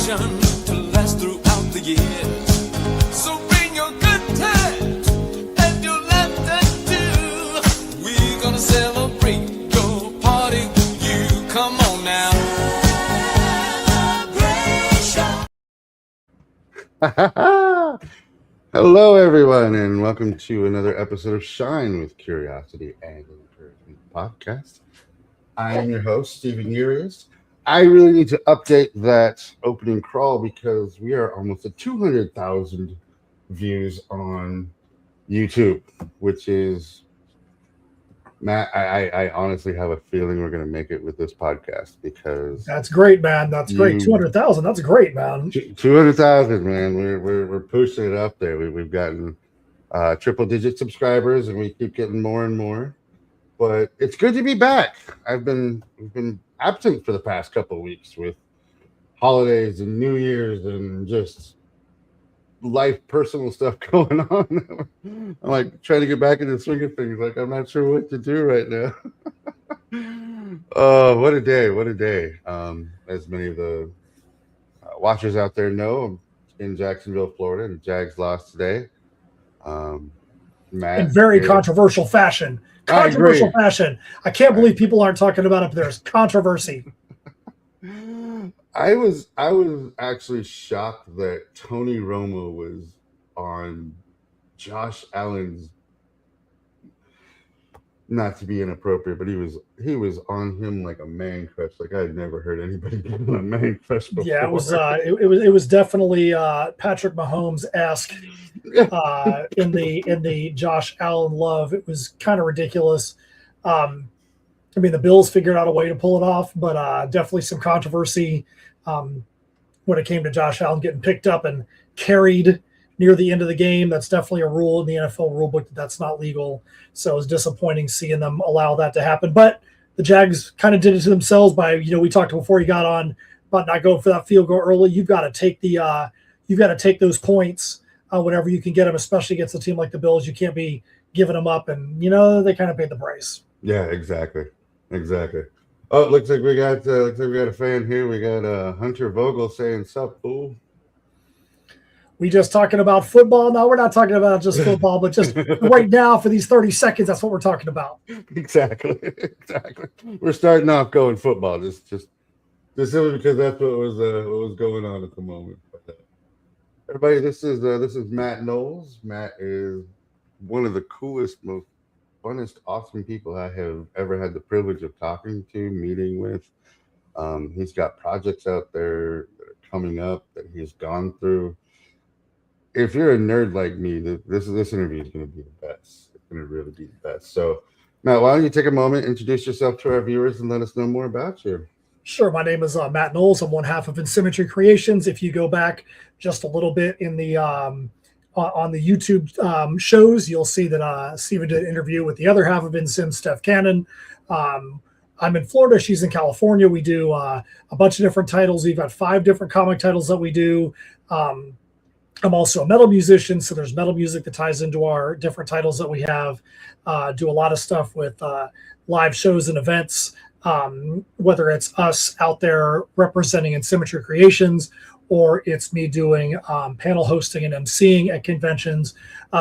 tradition to last throughout the years. So bring your good times and your laughter too. We're gonna celebrate your party. You come on now. Celebration. Hello, everyone, and welcome to another episode of Shine with Curiosity and Encouragement podcast. I am your host, Stephen Urias. I really need to update that opening crawl because we are almost at 200,000 views on YouTube, which is, Matt, I honestly have a feeling we're going to make it with this podcast because that's great, man. That's great. 200,000. That's great, man. 200,000, man. We're pushing it up there. We've gotten triple-digit subscribers, and we keep getting more and more. But it's good to be back. We've been absent for the past couple of weeks with holidays and New Year's and just life, personal stuff going on. I'm like trying to get back into the swing of things. Like I'm not sure what to do right now. Oh, what a day! What a day! As many of the watchers out there know, I'm in Jacksonville, Florida, and the Jags lost today. Matt, in very controversial fashion. Controversial fashion. I can't believe people aren't talking about it. There's controversy. I was actually shocked that Tony Romo was on Josh Allen's, not to be inappropriate, but he was on him like a man crush. Like I'd never heard anybody get on a man crush before. Yeah, it was definitely Patrick Mahomes-esque in the Josh Allen love. It was kind of ridiculous. I mean, the Bills figured out a way to pull it off, but definitely some controversy when it came to Josh Allen getting picked up and carried near the end of the game. That's definitely a rule in the NFL rulebook that's not legal. So it was disappointing seeing them allow that to happen. But the Jags kind of did it to themselves by, we talked before you got on about not going for that field goal early. You've got to take take those points whenever you can get them, especially against a team like the Bills. You can't be giving them up, and they kind of paid the price. Yeah, exactly. Oh, looks like we got a fan here. We got Hunter Vogel saying "Sup, fool." We just talking about football? No, we're not talking about just football, but just right now for these 30 seconds, that's what we're talking about. Exactly. We're starting off going football, just simply because that's what was going on at the moment. But, everybody, this is Matt Knowles. Matt is one of the coolest, most funnest, awesome people I have ever had the privilege of talking to, meeting with. He's got projects out there that are coming up that he's gone through. If you're a nerd like me, this interview is going to be the best. It's going to really be the best. So, Matt, why don't you take a moment, introduce yourself to our viewers, and let us know more about you. Sure. My name is Matt Knowles. I'm one half of Insymmetry Creations. If you go back just a little bit in the on the YouTube shows, you'll see that Steven did an interview with the other half of Insim, STEPH CANNON. I'm in Florida. She's in California. We do a bunch of different titles. We've got 5 different comic titles that we do. I'm also a metal musician, so there's metal music that ties into our different titles that we have. Do a lot of stuff with live shows and events, whether it's us out there representing Insymmetry Creations or it's me doing panel hosting and emceeing at conventions.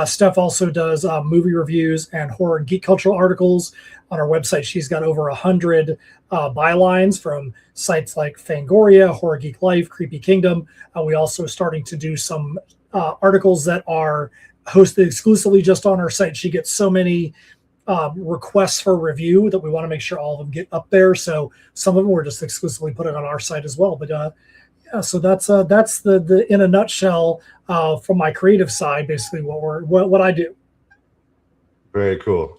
Steph also does movie reviews and horror and geek cultural articles. On our website, she's got over 100 bylines from sites like Fangoria, Horror Geek Life, Creepy Kingdom. We also are starting to do some articles that are hosted exclusively just on our site. She gets so many requests for review that we want to make sure all of them get up there. So some of them we're just exclusively putting on our site as well. But yeah, so that's the in a nutshell from my creative side, basically what I do. Very cool.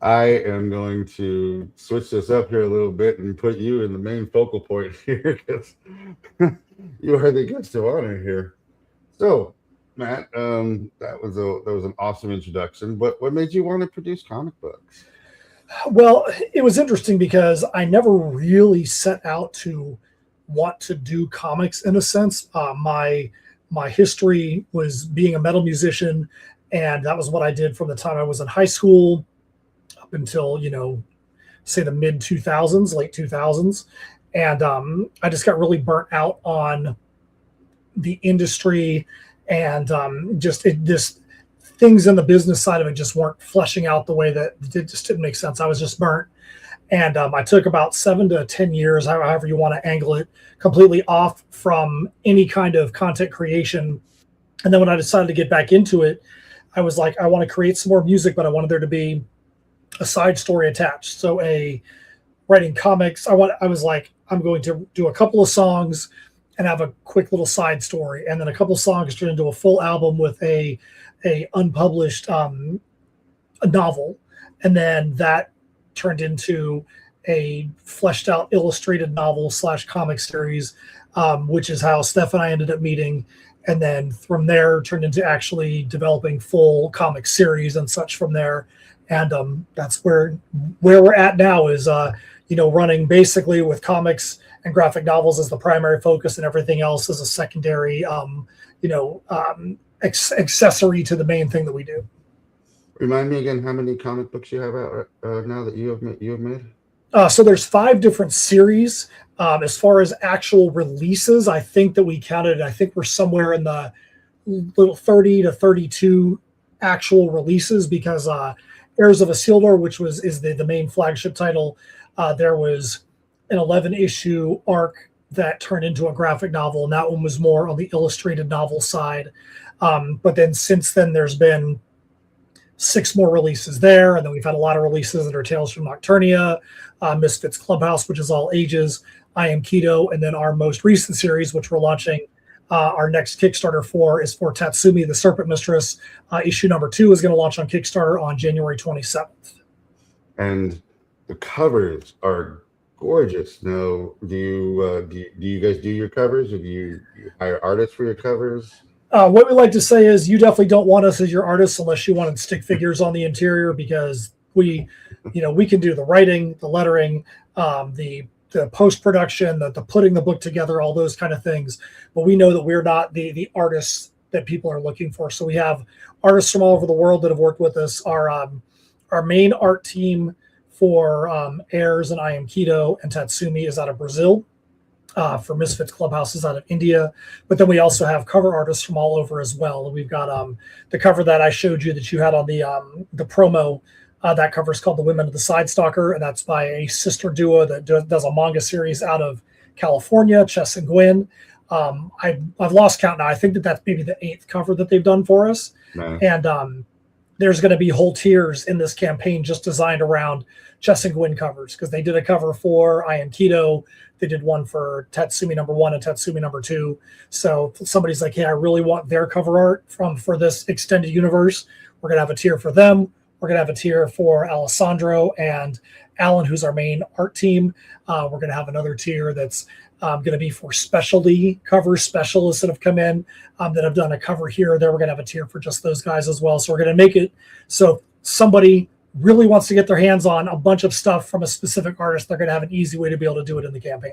I am going to switch this up here a little bit and put you in the main focal point here because you are the guest of honor here. So, Matt, that was an awesome introduction. But what made you want to produce comic books? Well, it was interesting because I never really set out to want to do comics in a sense. My history was being a metal musician, and that was what I did from the time I was in high school up until, say the mid 2000s, late 2000s. And I just got really burnt out on the industry and this things in the business side of it just weren't fleshing out the way that it just didn't make sense. I was just burnt. And I took about 7 to 10 years, however you want to angle it, completely off from any kind of content creation. And then when I decided to get back into it, I was like, I want to create some more music, but I wanted there to be a side story attached. So writing comics, I was like, I'm going to do a couple of songs and have a quick little side story. And then a couple of songs turned into a full album with a unpublished a novel. And then that turned into a fleshed out illustrated novel / comic series, which is how Steph and I ended up meeting. And then from there turned into actually developing full comic series and such from there. And that's where we're at now is, running basically with comics and graphic novels as the primary focus and everything else as a secondary, accessory to the main thing that we do. Remind me again how many comic books you have out now that you have made? So there's 5 different series. As far as actual releases, I think that we counted. I think we're somewhere in the little 30 to 32 actual releases because Heirs of Isildur, which is the main flagship title, there was an 11-issue arc that turned into a graphic novel, and that one was more on the illustrated novel side. But then since then, there's been 6 more releases there, and then we've had a lot of releases that are Tales from Nocturnia, Misfits Clubhouse, which is all ages, I Am Keto, and then our most recent series, which we're launching our next Kickstarter for, is for Tatsumi, the Serpent Mistress. Issue number 2 is going to launch on Kickstarter on January 27th. And the covers are gorgeous. Now, do you guys do your covers, or do you hire artists for your covers? What we like to say is you definitely don't want us as your artists unless you wanted stick figures on the interior, because we can do the writing, the lettering, the post-production, the putting the book together, all those kind of things. But we know that we're not the artists that people are looking for. So we have artists from all over the world that have worked with us. Our main art team for Heirs and I Am Keto and Tatsumi is out of Brazil. For Misfits Clubhouse is out of India. But then we also have cover artists from all over as well. We've got the cover that I showed you that you had on the promo. That cover is called The Women of the Side Stalker, and that's by a sister duo that does a manga series out of California, Chess and Gwen. I've lost count now. I think that's maybe the 8th cover that they've done for us. Nice. And there's going to be whole tiers in this campaign just designed around Chess and Gwen covers, because they did a cover for I Am Keto. They did one for Tatsumi number 1 and Tatsumi number 2. So if somebody's like, hey, I really want their cover art for this extended universe, we're going to have a tier for them. We're going to have a tier for Alessandro and Alan, who's our main art team. We're going to have another tier that's going to be for specialty cover specialists that have come in that have done a cover here or there. We're going to have a tier for just those guys as well. So we're going to make it so somebody really wants to get their hands on a bunch of stuff from a specific artist, they're going to have an easy way to be able to do it in the campaign.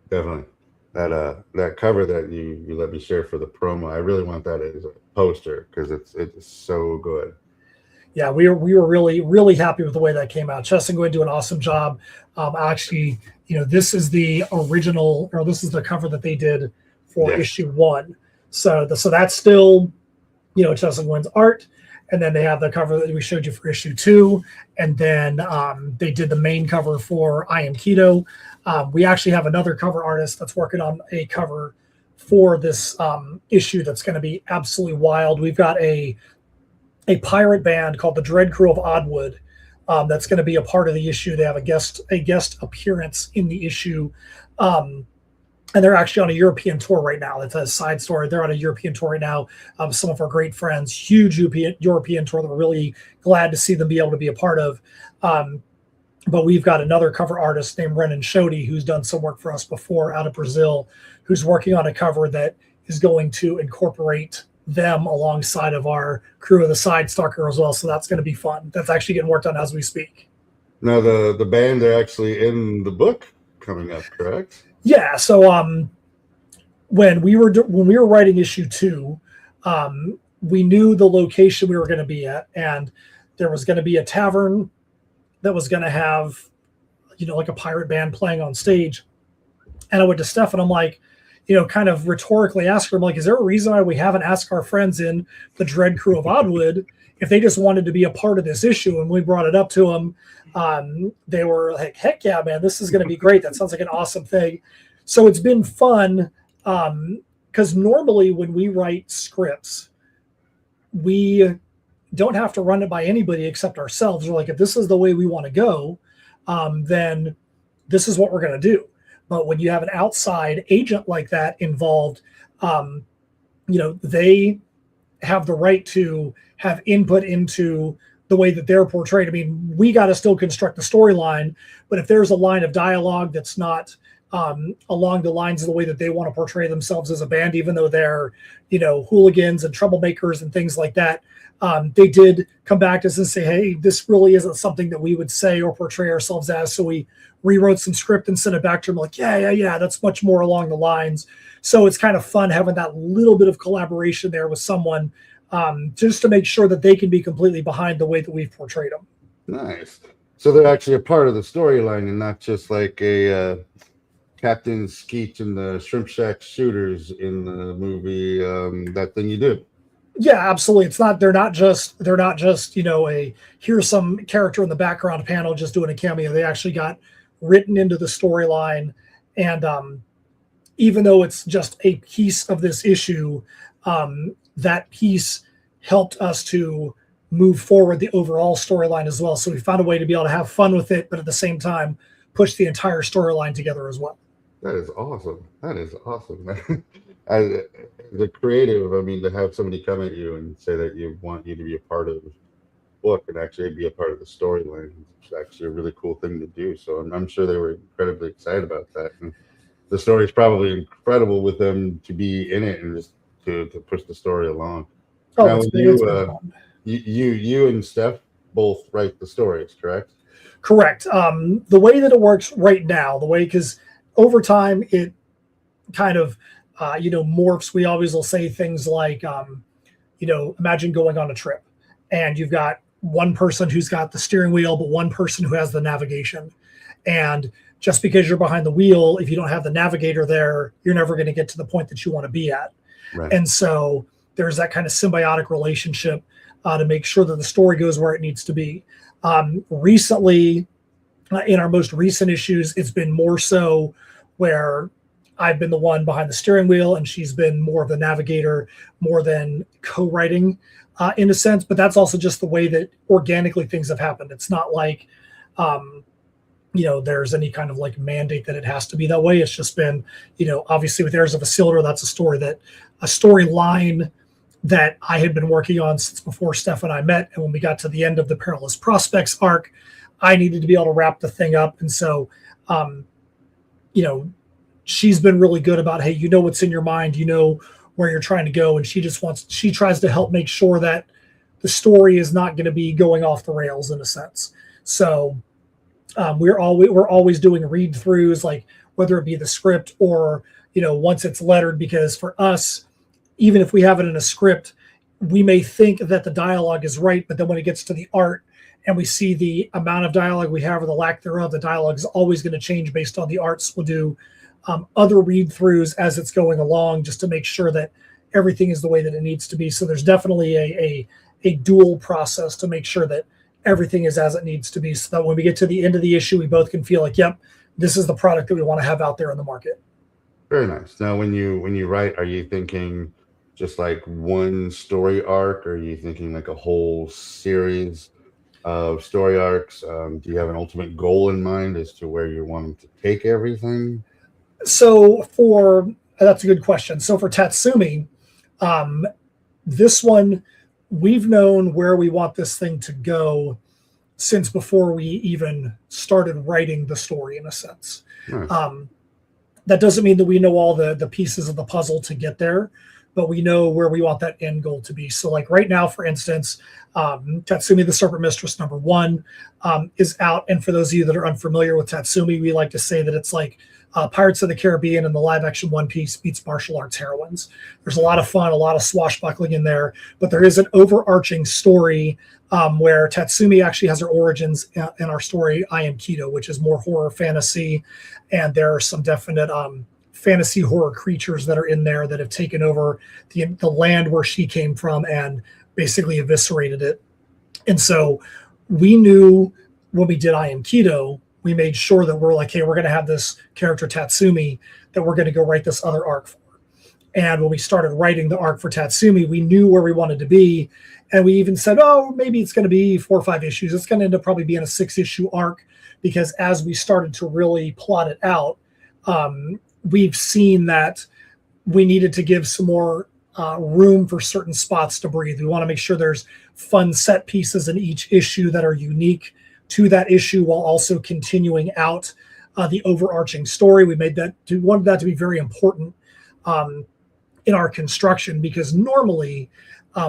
Definitely. That cover that you let me share for the promo, I really want that as a poster because it's so good. Yeah, we were really, really happy with the way that came out. Chess and Gwen do an awesome job. Actually, this is the original, or this is the cover that they did for issue 1. So that's still, Chess and Gwen's art. And then they have the cover that we showed you for issue 2. And then they did the main cover for I Am Keto. We actually have another cover artist that's working on a cover for this issue that's going to be absolutely wild. We've got a pirate band called the Dread Crew of Oddwood that's going to be a part of the issue. They have a guest appearance in the issue. And they're actually on a European tour right now. That's a side story. They're on a European tour right now. Some of our great friends, huge European tour that we're really glad to see them be able to be a part of. But we've got another cover artist named Renan Shodi, who's done some work for us before out of Brazil, who's working on a cover that is going to incorporate them alongside of our Crew of the Side Stalker as well. So that's going to be fun. That's actually getting worked on as we speak. Now the band are actually in the book coming up, correct? Yeah. So when we were writing issue 2, we knew the location we were going to be at, and there was going to be a tavern that was going to have, like a pirate band playing on stage. And I went to Steph and I'm like, kind of rhetorically ask her, I'm like, is there a reason why we haven't asked our friends in the Dread crew of Oddwood if they just wanted to be a part of this issue? And we brought it up to them. They were like, heck yeah, man, this is going to be great. That sounds like an awesome thing. So it's been fun because normally when we write scripts, we don't have to run it by anybody except ourselves. We're like, if this is the way we want to go, then this is what we're going to do. But when you have an outside agent like that involved, they have the right to have input into the way that they're portrayed. I mean, we got to still construct the storyline, but if there's a line of dialogue that's not along the lines of the way that they want to portray themselves as a band, even though they're, hooligans and troublemakers and things like that, they did come back to us and say, hey, this really isn't something that we would say or portray ourselves as. So we rewrote some script and sent it back to them like, yeah, that's much more along the lines. So it's kind of fun having that little bit of collaboration there with someone just to make sure that they can be completely behind the way that we've portrayed them. Nice. So they're actually a part of the storyline and not just like a Captain Skeet and the Shrimp Shack Shooters in the movie, that thing you do. Yeah, absolutely. They're not just here's some character in the background panel just doing a cameo. They actually got written into the storyline. And even though it's just a piece of this issue, that piece helped us to move forward the overall storyline as well. So we found a way to be able to have fun with it, but at the same time, push the entire storyline together as well. That is awesome. As a creative, I mean, to have somebody come at you and say that you want you to be a part of the book and actually be a part of the storyline, it's actually a really cool thing to do. So I'm sure they were incredibly excited about that. And the story is probably incredible with them to be in it and just to push the story along. Oh, now, it's been fun. you and Steph both write the stories, correct? Correct. The way that it works right now, because over time it kind of morphs. We always will say things like, imagine going on a trip and you've got one person who's got the steering wheel, but one person who has the navigation. And just because you're behind the wheel, if you don't have the navigator there, you're never going to get to the point that you want to be at. Right. And so there's that kind of symbiotic relationship to make sure that the story goes where it needs to be. Recently, in our most recent issues, it's been more so where I've been the one behind the steering wheel and she's been more of the navigator, more than co-writing in a sense. But that's also just the way that organically things have happened. It's not like, there's any kind of like mandate that it has to be that way. It's just been, obviously with Heirs of Isildur, that's a storyline that I had been working on since before Steph and I met. And when we got to the end of the Perilous Prospects arc, I needed to be able to wrap the thing up. And so, she's been really good about, hey, what's in your mind, where you're trying to go. And she tries to help make sure that the story is not going to be going off the rails in a sense. So we're always doing read throughs, like whether it be the script or, once it's lettered, because for us, even if we have it in a script, we may think that the dialogue is right, but then when it gets to the art and we see the amount of dialogue we have or the lack thereof, the dialogue is always going to change based on the arts. We'll do other read-throughs as it's going along just to make sure that everything is the way that it needs to be. So there's definitely a dual process to make sure that everything is as it needs to be, so that when we get to the end of the issue, we both can feel like, yep, this is the product that we want to have out there in the market. Very nice. Now, when you write, are you thinking just like one story arc, or are you thinking like a whole series of story arcs? Do you have an ultimate goal in mind as to where you want to take everything? So that's a good question. So for Tatsumi, this one, we've known where we want this thing to go since before we even started writing the story, in a sense. Nice. That doesn't mean that we know all the pieces of the puzzle to get there, but we know where we want that end goal to be. So like right now, for instance, Tatsumi the Serpent Mistress #1 is out. And for those of you that are unfamiliar with Tatsumi, we like to say that it's like Pirates of the Caribbean and the live action One Piece meets martial arts heroines. There's a lot of fun, a lot of swashbuckling in there, but there is an overarching story where Tatsumi actually has her origins in our story, I Am Keto, which is more horror fantasy. And there are some definite fantasy horror creatures that are in there that have taken over the land where she came from and basically eviscerated it. And so we knew when we did I Am Keto, we made sure that we're like, hey, we're going to have this character Tatsumi that we're going to go write this other arc for. And when we started writing the arc for Tatsumi, we knew where we wanted to be. And we even said, oh, maybe it's going to be 4 or 5 issues. It's going to end up probably being a 6-issue arc, because as we started to really plot it out, we've seen that we needed to give some more room for certain spots to breathe. We want to make sure there's fun set pieces in each issue that are unique to that issue, while also continuing out the overarching story. We wanted that to be very important in our construction, because normally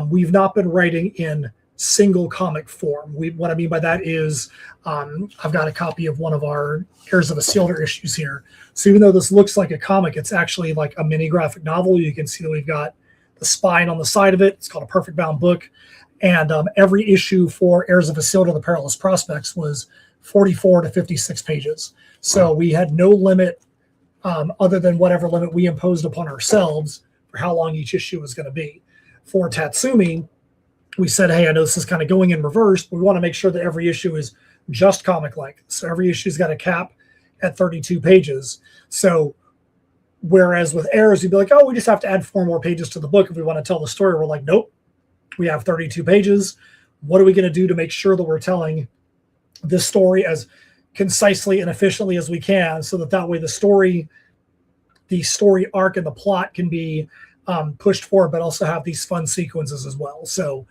we've not been writing in single comic form. What I mean by that is I've got a copy of one of our Heirs of Isildur issues here. So even though this looks like a comic, it's actually like a mini graphic novel. You can see that we've got the spine on the side of it. It's called a perfect bound book. And every issue for Heirs of Isildur, the Perilous Prospects, was 44 to 56 pages. So we had no limit other than whatever limit we imposed upon ourselves for how long each issue was going to be. For Tatsumi, we said, hey, I know this is kind of going in reverse, but we want to make sure that every issue is just comic length. So every issue's got a cap at 32 pages. So whereas with Heirs, you'd be like, oh, we just have to add 4 more pages to the book if we want to tell the story. We're like, nope, we have 32 pages. What are we going to do to make sure that we're telling this story as concisely and efficiently as we can, so that way the story arc and the plot can be pushed forward, but also have these fun sequences as well. So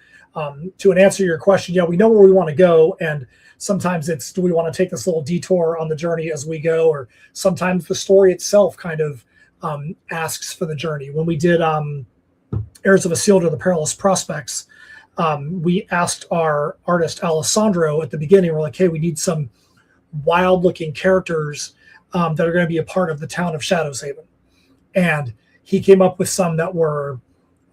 to answer your question, yeah, we know where we want to go. And sometimes it's, do we want to take this little detour on the journey as we go? Or sometimes the story itself kind of asks for the journey. When we did Heirs of Isildur, the Perilous Prospects, we asked our artist Alessandro at the beginning, we're like, hey, we need some wild looking characters that are going to be a part of the town of Shadows Haven. And he came up with some that were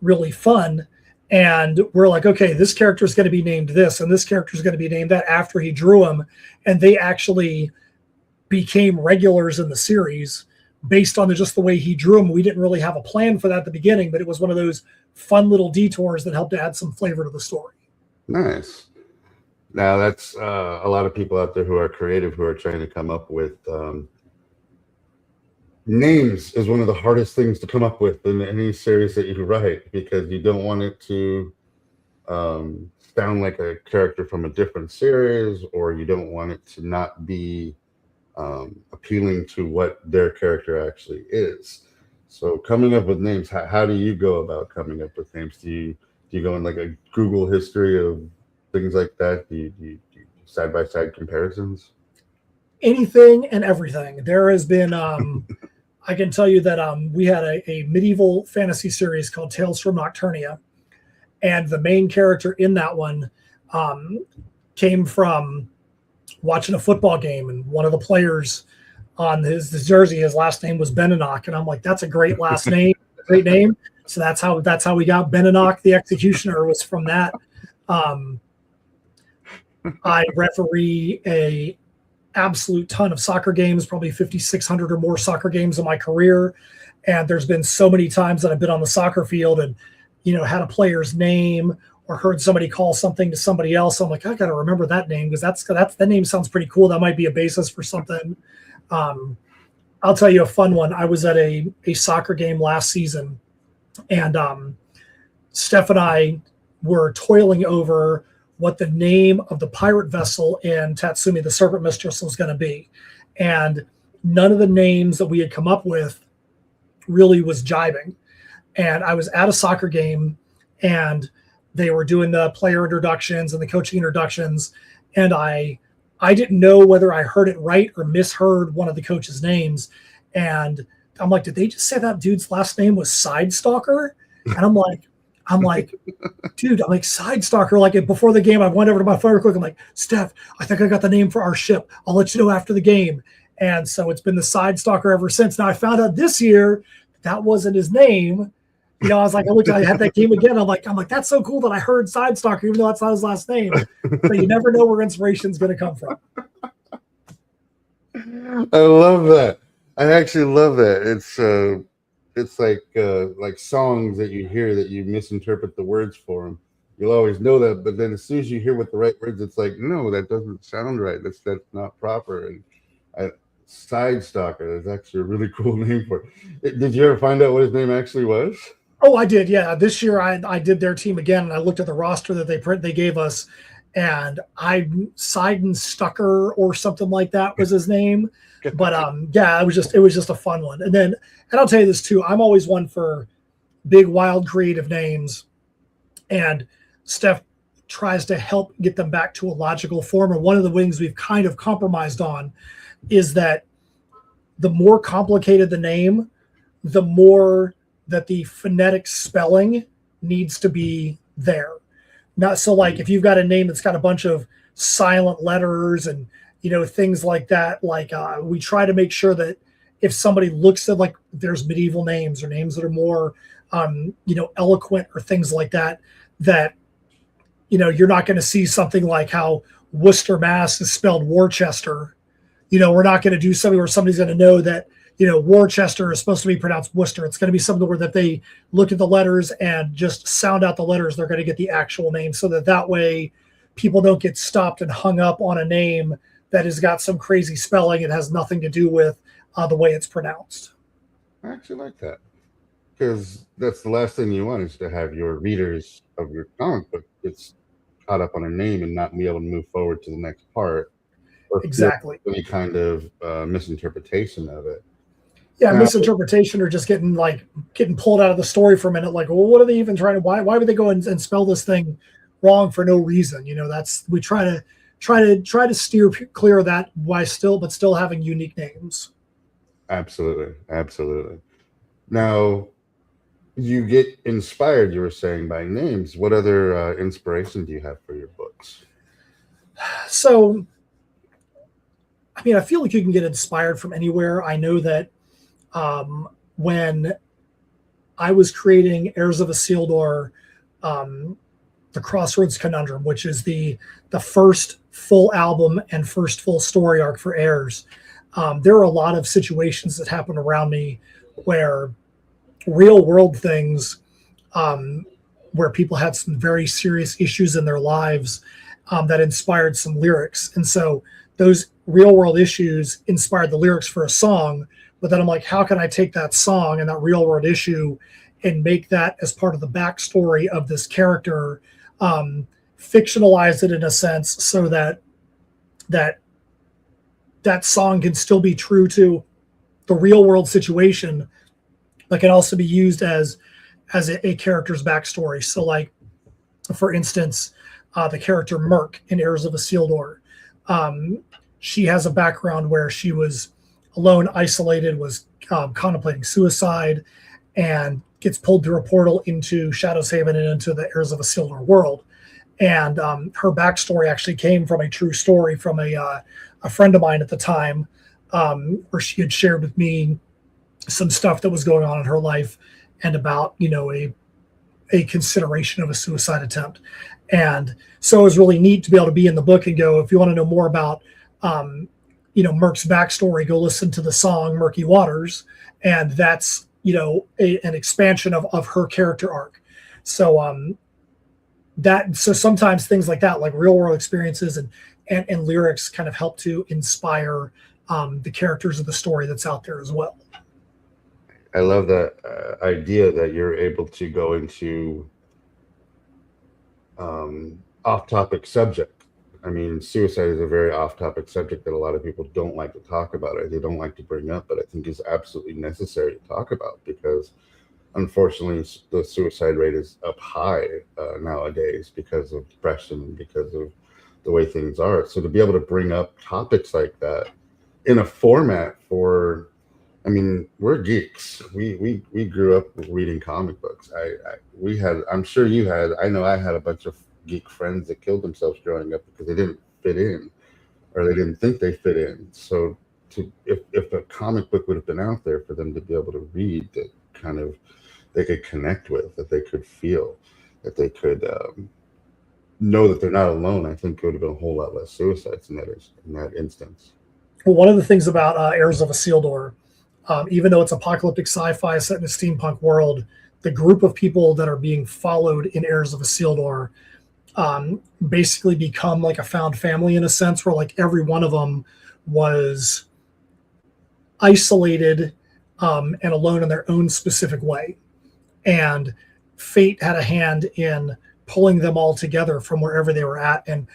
really fun. And we're like, okay, this character is going to be named this, and this character is going to be named that, after he drew them. And they actually became regulars in the series based on just the way he drew them. We didn't really have a plan for that at the beginning, but it was one of those fun little detours that helped to add some flavor to the story. Nice. Now that's a lot of people out there who are creative, who are trying to come up with names is one of the hardest things to come up with in any series that you write, because you don't want it to sound like a character from a different series, or you don't want it to not be appealing to what their character actually is. So coming up with names, how do you go about coming up with names? Do you go in like a Google history of things like that? Do you side-by-side comparisons? Anything and everything. There has been, I can tell you that we had a medieval fantasy series called Tales from Nocturnia. And the main character in that one came from watching a football game. And one of the players on his jersey, his last name was Beninock. And I'm like, that's a great last name, great name. So that's how we got Beninock the Executioner, was from that. I referee a absolute ton of soccer games, probably 5,600 or more soccer games in my career. And there's been so many times that I've been on the soccer field and, had a player's name or heard somebody call something to somebody else. I'm like, I got to remember that name, because that name sounds pretty cool. That might be a basis for something. I'll tell you a fun one. I was at a soccer game last season, and Steph and I were toiling over what the name of the pirate vessel in Tatsumi, the Serpent Mistress, was going to be. And none of the names that we had come up with really was jibing. And I was at a soccer game, and they were doing the player introductions and the coaching introductions. And I didn't know whether I heard it right or misheard one of the coach's names. And I'm like, did they just say that dude's last name was Side Stalker? And I'm like, dude, I'm like, Side Stalker. Like, before the game, I went over to my phone real quick. I'm like, Steph, I think I got the name for our ship. I'll let you know after the game. And so it's been the Side Stalker ever since. Now I found out this year that wasn't his name. I was like, I had that game again. I'm like, that's so cool that I heard Side Stalker, even though that's not his last name. So you never know where inspiration is going to come from. I love that. I actually love that. It's like songs that you hear that you misinterpret the words for them. You'll always know that, but then as soon as you hear what the right words, it's like, no, that doesn't sound right. That's not proper. And I, Side Stalker is actually a really cool name for it. Did you ever find out what his name actually was? Oh, I did. Yeah, this year I did their team again, and I looked at the roster that they gave us, and Sidon Stucker or something like that was his name. But yeah, it was just a fun one. And I'll tell you this too. I'm always one for big, wild, creative names, and Steph tries to help get them back to a logical form. And one of the things we've kind of compromised on is that the more complicated the name, the more that the phonetic spelling needs to be there. Not so like if you've got a name that's got a bunch of silent letters and things like that, like we try to make sure that if somebody looks at, like, there's medieval names or names that are more eloquent or things like that, that you're not going to see something like how Worcester, Mass is spelled Worcester. We're not going to do something where somebody's going to know that Worcester is supposed to be pronounced Worcester. It's going to be something where that they look at the letters and just sound out the letters. They're going to get the actual name, so that way people don't get stopped and hung up on a name that has got some crazy spelling. It has nothing to do with the way it's pronounced. I actually like that, because that's the last thing you want, is to have your readers of your comic book get caught up on a name and not be able to move forward to the next part. Or Exactly. any kind of misinterpretation of it. Yeah, misinterpretation, or just getting pulled out of the story for a minute. Like, well, what are they even trying to? Why would they go and spell this thing wrong for no reason? We try to steer clear of that, but still having unique names. Absolutely. Now, you get inspired, you were saying, by names. What other inspiration do you have for your books? So, I mean, I feel like you can get inspired from anywhere. I know that when I was creating Heirs of Isildur, the Crossroads Conundrum, which is the first full album and first full story arc for Heirs, there are a lot of situations that happen around me where real world things, where people had some very serious issues in their lives, that inspired some lyrics. And so those real world issues inspired the lyrics for a song. But then I'm like, how can I take that song and that real world issue and make that as part of the backstory of this character, fictionalize it in a sense, so that song can still be true to the real world situation, but can also be used as a character's backstory. So, like, for instance, the character Merc in Heirs of Isildur, she has a background where she was alone, isolated, was contemplating suicide, and gets pulled through a portal into Shadow's Haven and into the Heirs of Isildur world. And her backstory actually came from a true story from a friend of mine at the time, where she had shared with me some stuff that was going on in her life, and about a consideration of a suicide attempt. And so it was really neat to be able to be in the book and go, if you want to know more about Merc's backstory, go listen to the song Murky Waters, and that's an expansion of her character arc. So so sometimes things like that, like real world experiences and lyrics, kind of help to inspire the characters of the story that's out there as well. I love that idea that you're able to go into off-topic subject. I mean, suicide is a very off-topic subject that a lot of people don't like to talk about, or they don't like to bring up, but I think is absolutely necessary to talk about, because unfortunately the suicide rate is up high nowadays because of depression and because of the way things are. So to be able to bring up topics like that in a format for, I mean, we're geeks. We grew up reading comic books. I'm sure you had, I know I had a bunch of geek friends that killed themselves growing up because they didn't fit in, or they didn't think they fit in. So if a comic book would have been out there for them to be able to read, that kind of they could connect with, that they could feel, that they could know that they're not alone, I think it would have been a whole lot less suicides in that instance. Well, one of the things about Heirs of Isildur even though it's apocalyptic sci-fi set in a steampunk world, the group of people that are being followed in Heirs of Isildur basically become like a found family in a sense, where like every one of them was isolated and alone in their own specific way. And fate had a hand in pulling them all together from wherever they were at. And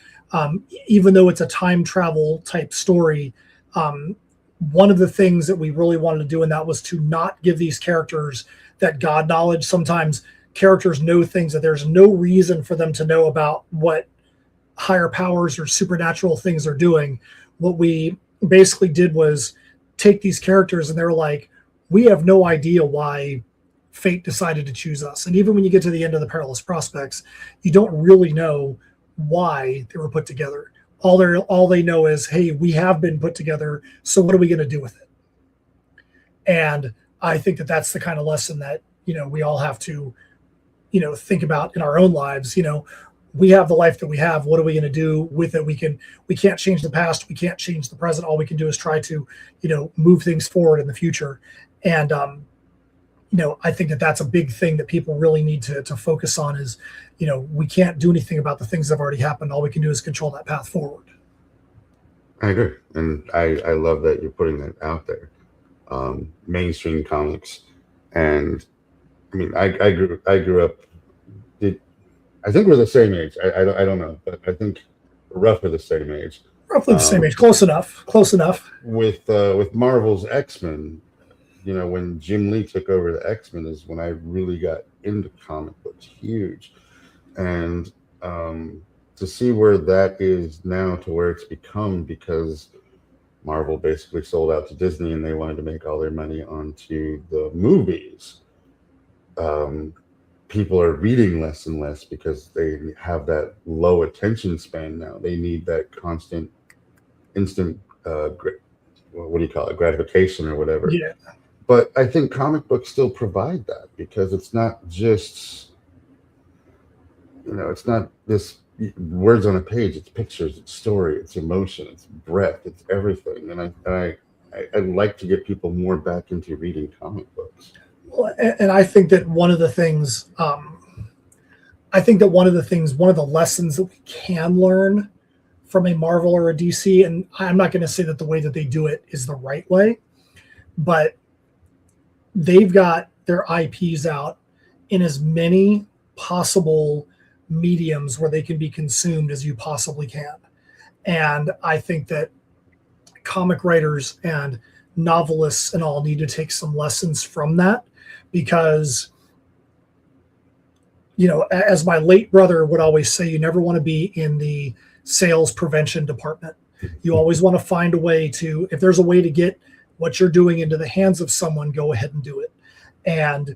even though it's a time travel type story, one of the things that we really wanted to do in that was to not give these characters that God knowledge. Sometimes characters know things that there's no reason for them to know about what higher powers or supernatural things are doing. What we basically did was take these characters and they were like, we have no idea why fate decided to choose us. And even when you get to the end of the Perilous Prospects, you don't really know why they were put together. All they know is, hey, we have been put together, so what are we going to do with it? And I think that that's the kind of lesson that, we all have to, think about in our own lives. We have the life that we have. What are we going to do with it? We can't change the past. We can't change the present. All we can do is try to, move things forward in the future. And, I think that that's a big thing that people really need to focus on is, we can't do anything about the things that have already happened. All we can do is control that path forward. I agree. And I love that you're putting that out there. Mainstream comics. And I mean, I grew up, I think we're the same age. I don't know, but I think roughly the same age. Roughly the same age. Close enough. With Marvel's X-Men, when Jim Lee took over the X-Men is when I really got into comic books, huge. And to see where that is now to where it's become, because Marvel basically sold out to Disney and they wanted to make all their money onto the movies. People are reading less and less because they have that low attention span now. They need that constant, instant, what do you call it, gratification or whatever. Yeah. But I think comic books still provide that, because it's not just, it's not this words on a page. It's pictures, it's story, it's emotion, it's breadth, it's everything. And I'd like to get people more back into reading comic books. Well, and I think that one of the things, one of the lessons that we can learn from a Marvel or a DC, and I'm not going to say that the way that they do it is the right way, but they've got their IPs out in as many possible mediums where they can be consumed as you possibly can. And I think that comic writers and novelists and all need to take some lessons from that, because, as my late brother would always say, you never want to be in the sales prevention department. You always want to find a way to, if there's a way to get what you're doing into the hands of someone, go ahead and do it. And,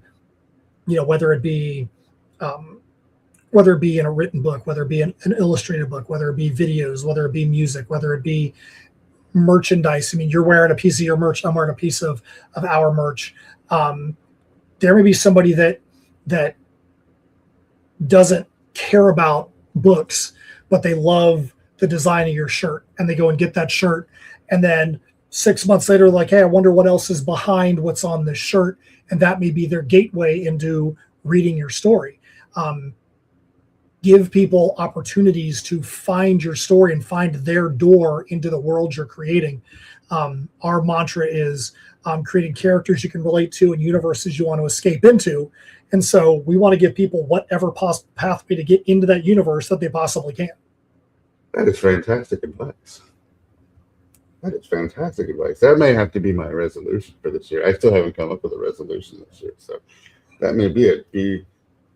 whether it be in a written book, whether it be an illustrated book, whether it be videos, whether it be music, whether it be merchandise. I mean, you're wearing a piece of your merch. I'm wearing a piece of our merch. There may be somebody that doesn't care about books, but they love the design of your shirt, and they go and get that shirt. And then 6 months later, like, hey, I wonder what else is behind what's on this shirt. And that may be their gateway into reading your story. Give people opportunities to find your story and find their door into the world you're creating. Our mantra is creating characters you can relate to and universes you want to escape into. And so we want to give people whatever pathway to get into that universe that they possibly can. That is fantastic advice. That may have to be my resolution for this year. I still haven't come up with a resolution this year, so that may be it.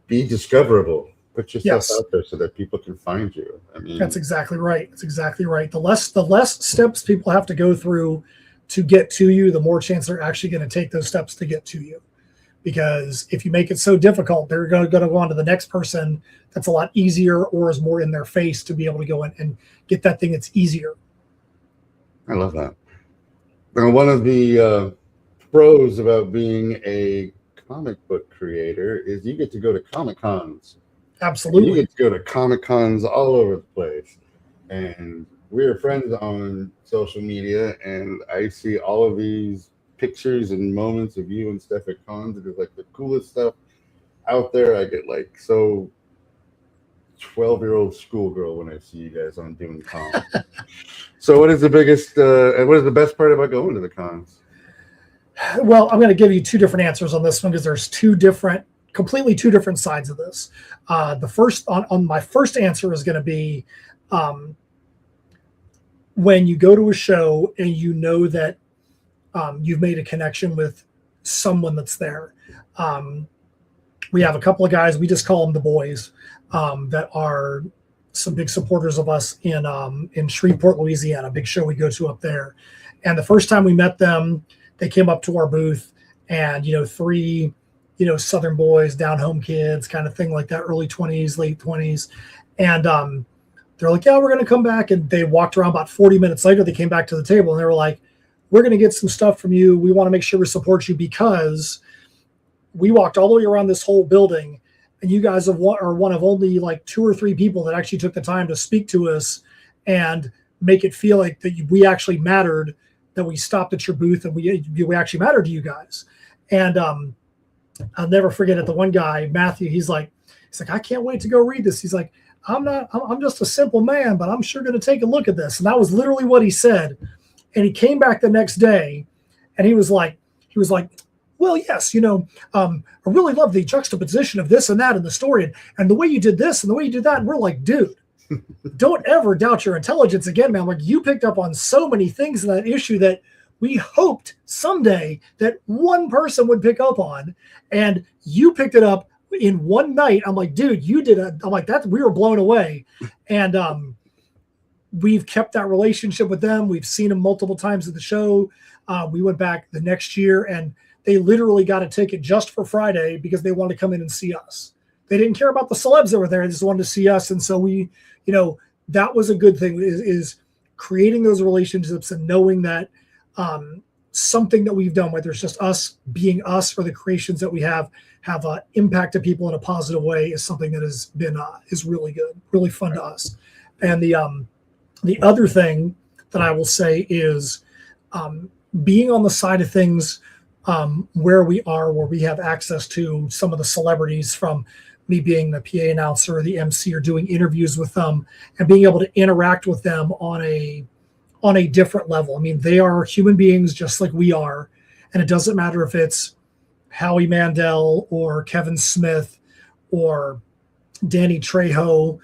Be discoverable. Put yourself out there so that people can find you. I mean, that's exactly right. The less steps people have to go through to get to you, the more chance they're actually going to take those steps to get to you. Because if you make it so difficult, they're going to go on to the next person that's a lot easier or is more in their face to be able to go in and get that thing that's easier. I love that. Now, one of the pros about being a comic book creator is you get to go to Comic Cons. Absolutely. You get to go to Comic Cons all over the place. And we're friends on social media, and I see all of these pictures and moments of you and Steph at cons. It is like the coolest stuff out there. I get like so 12-year-old schoolgirl when I see you guys on doing cons. So what is the biggest and what is the best part about going to the cons? Well, I'm going to give you two different answers on this one because there's completely two different sides of this. The first on my first answer is going to be when you go to a show and you know that you've made a connection with someone that's there. We have a couple of guys, we just call them the boys, that are some big supporters of us in Shreveport, Louisiana, a big show we go to up there. And the first time we met them, they came up to our booth and, three, Southern boys, down home kids, kind of thing like that, early 20s, late 20s. And they're like, yeah, we're going to come back. And they walked around. About 40 minutes later, they came back to the table and they were like, we're going to get some stuff from you. We want to make sure we support you because we walked all the way around this whole building and you guys are one of only like 2 or 3 people that actually took the time to speak to us and make it feel like that we actually mattered, that we stopped at your booth and we actually mattered to you guys. And I'll never forget it. The one guy, Matthew, he's like, I can't wait to go read this. He's like, I'm just a simple man, but I'm sure going to take a look at this. And that was literally what he said. And he came back the next day and he was like, well, yes, I really love the juxtaposition of this and that in the story and the way you did this and the way you did that. And we're like, dude, don't ever doubt your intelligence again, man. Like, you picked up on so many things in that issue that we hoped someday that one person would pick up on, and you picked it up in one night. I'm like, dude, you did it. I'm like, we were blown away. And we've kept that relationship with them. We've seen them multiple times at the show. We went back the next year and they literally got a ticket just for Friday because they wanted to come in and see us. They didn't care about the celebs that were there. They just wanted to see us. And so we, that was a good thing, is creating those relationships and knowing that something that we've done, whether it's just us being us or the creations that we have impacted people in a positive way, is something that has been is really good, really fun to us. And the other thing that I will say is being on the side of things where we have access to some of the celebrities, from me being the PA announcer or the MC or doing interviews with them, and being able to interact with them on a different level. I mean, they are human beings just like we are. And it doesn't matter if it's Howie Mandel or Kevin Smith or Danny Trejo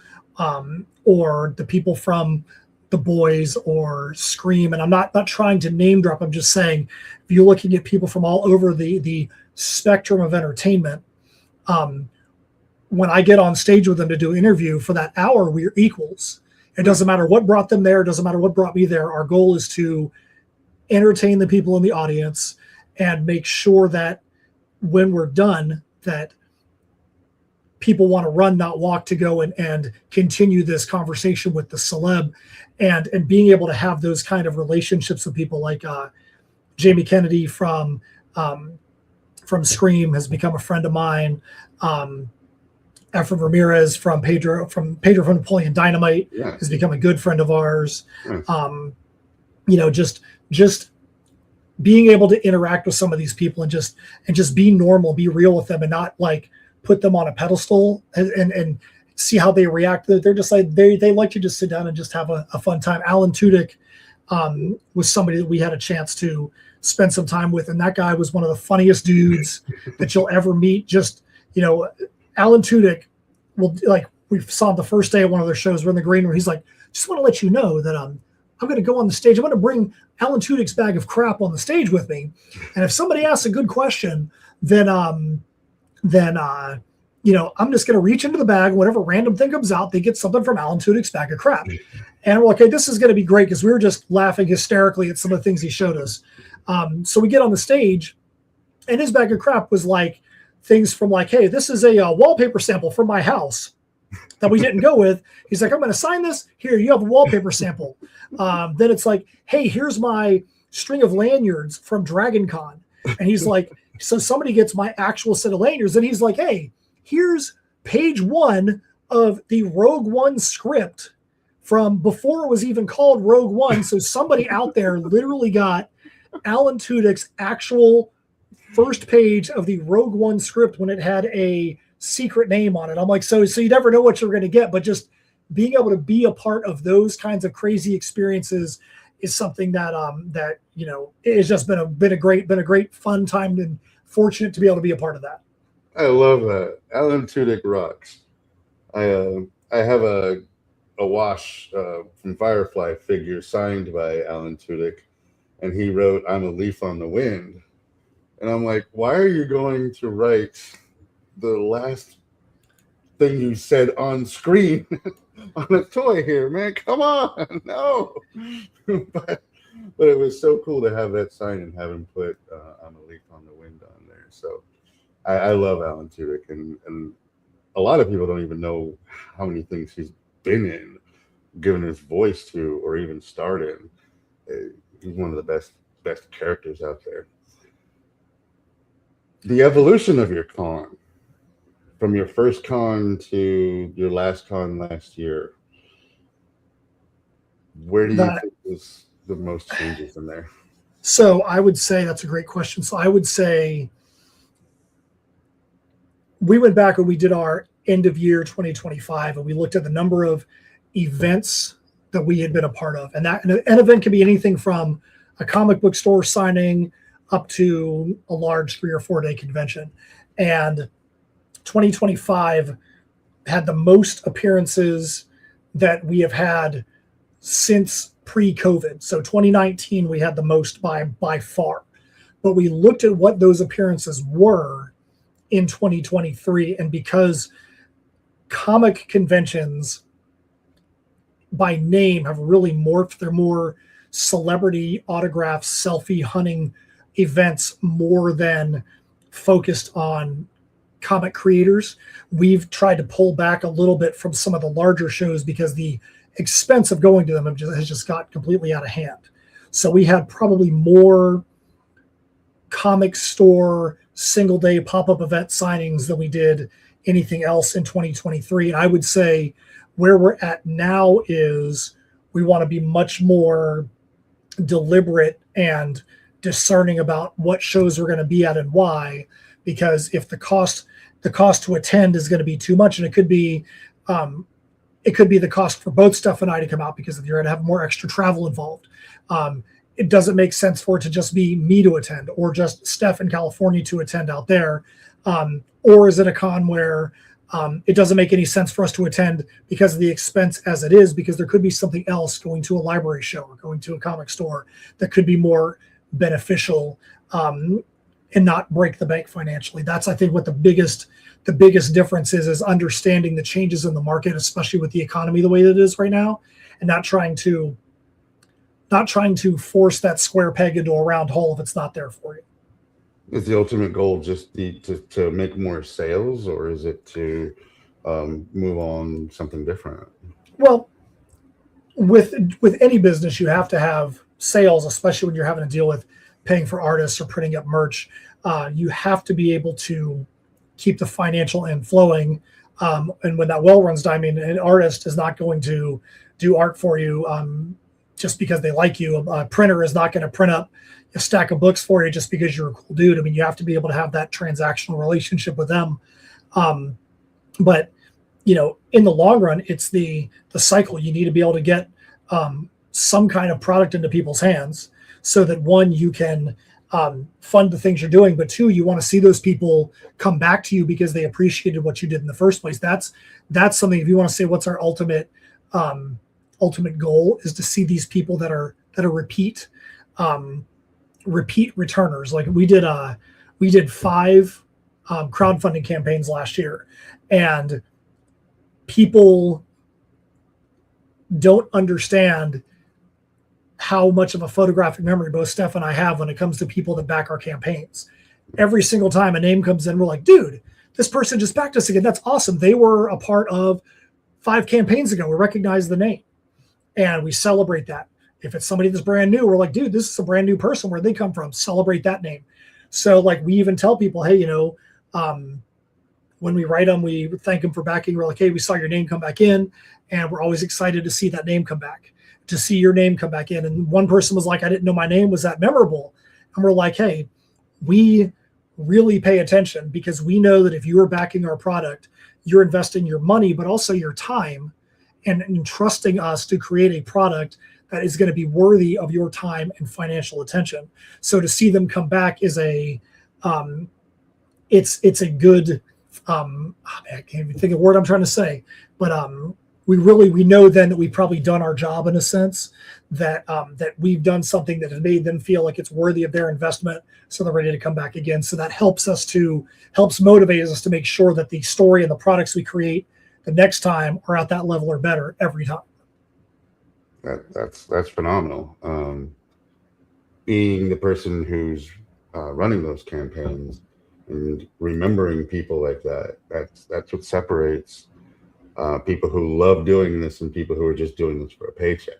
or the people from The Boys or Scream. And I'm not trying to name drop. I'm just saying, if you're looking at people from all over the spectrum of entertainment, when I get on stage with them to do an interview for that hour, we're equals. It doesn't matter what brought them there. It doesn't matter what brought me there. Our goal is to entertain the people in the audience and make sure that when we're done, that people want to run, not walk, to go and continue this conversation with the celeb, and being able to have those kind of relationships with people like Jamie Kennedy from Scream has become a friend of mine. Efren Ramirez from Pedro from Napoleon Dynamite has become a good friend of ours. Just being able to interact with some of these people and just be normal, be real with them, and not like put them on a pedestal and see how they react. They're just like, they like to just sit down and just have a fun time. Alan Tudyk was somebody that we had a chance to spend some time with. And that guy was one of the funniest dudes that you'll ever meet. Just, Alan Tudyk, we saw him the first day at one of their shows. We're in the green room. He's like, just want to let you know that I'm going to go on the stage. I'm going to bring Alan Tudyk's bag of crap on the stage with me. And if somebody asks a good question, then I'm just going to reach into the bag. Whatever random thing comes out, they get something from Alan Tudyk's bag of crap. And we're like, okay, this is going to be great, because we were just laughing hysterically at some of the things he showed us. So we get on the stage, and his bag of crap was like things from like, hey, this is a wallpaper sample from my house that we didn't go with. He's like, I'm going to sign this. Here, you have a wallpaper sample. Then it's like, hey, here's my string of lanyards from Dragon Con. And he's like, so somebody gets my actual set of lanyards, and he's like, hey, here's page 1 of the Rogue One script from before it was even called Rogue One. So somebody out there literally got Alan Tudyk's actual first page of the Rogue One script when it had a secret name on it. I'm like, so you never know what you're going to get, but just being able to be a part of those kinds of crazy experiences is something that that it's just been a great fun time, and fortunate to be able to be a part of that. I love that. Alan Tudyk rocks. I have a wash from Firefly figure signed by Alan Tudyk, and he wrote, "I'm a leaf on the wind." And I'm like, why are you going to write the last thing you said on screen on a toy here, man? Come on, no. but it was so cool to have that sign and have him put "I'm a leaf on the wind" on there. So I love Alan Tudyk, and a lot of people don't even know how many things he's been in, given his voice to, or even starred in. He's one of the best characters out there. The evolution of your con, from your first con to your last con last year, where do you think was the most changes in there? So I would say that's a great question. So I would say we went back and we did our end of year 2025, and we looked at the number of events that we had been a part of. And an event can be anything from a comic book store signing up to a large 3 or 4 day convention. And 2025 had the most appearances that we have had since pre-COVID. So 2019, we had the most by far. But we looked at what those appearances were in 2023. And because comic conventions by name have really morphed, they're more celebrity autograph, selfie hunting events more than focused on comic creators. We've tried to pull back a little bit from some of the larger shows because the expense of going to them has just got completely out of hand. So we had probably more comic store single day pop-up event signings than we did anything else in 2023. And I would say where we're at now is we want to be much more deliberate and discerning about what shows we're going to be at and why, because if the cost to attend is going to be too much, and it could be the cost for both Steph and I to come out because you're going to have more extra travel involved. It doesn't make sense for it to just be me to attend or just Steph in California to attend out there. Or is it a con where it doesn't make any sense for us to attend because of the expense as it is, because there could be something else, going to a library show or going to a comic store, that could be more beneficial and not break the bank financially. That's, I think, what the biggest difference is understanding the changes in the market, especially with the economy the way that it is right now, and not trying to force that square peg into a round hole if it's not there for you. Is the ultimate goal just to make more sales, or is it to move on something different? Well, with any business, you have to have sales, especially when you're having to deal with paying for artists or printing up merch. You have to be able to keep the financial end flowing. And when that well runs, I mean, an artist is not going to do art for you just because they like you. A printer is not going to print up a stack of books for you just because you're a cool dude. I mean, you have to be able to have that transactional relationship with them. But in the long run, it's the cycle. You need to be able to get some kind of product into people's hands so that, one, you can fund the things you're doing, but two, you want to see those people come back to you because they appreciated what you did in the first place. That's something. If you want to say what's our ultimate goal, is to see these people that are repeat returners. Like we did 5 crowdfunding campaigns last year, and people don't understand how much of a photographic memory both Steph and I have when it comes to people that back our campaigns. Every single time a name comes in, we're like, dude, this person just backed us again. That's awesome. They were a part of 5 campaigns ago. We recognize the name and we celebrate that. If it's somebody that's brand new, we're like, dude, this is a brand new person. Where'd they come from? Celebrate that name. So like we even tell people, hey, when we write them, we thank them for backing. We're like, hey, we saw your name come back in, and we're always excited to see that name come back. to see your name come back in. And one person was like, I didn't know my name was that memorable. And we're like, hey, we really pay attention because we know that if you are backing our product, you're investing your money, but also your time and entrusting us to create a product that is going to be worthy of your time and financial attention. So to see them come back is it's a good, I can't even think of the word I'm trying to say, but we know then that we've probably done our job in a sense, that we've done something that has made them feel like it's worthy of their investment, so they're ready to come back again. So that helps motivate us to make sure that the story and the products we create the next time are at that level or better every time. That's phenomenal. Being the person who's running those campaigns and remembering people like that's what separates people who love doing this and people who are just doing this for a paycheck.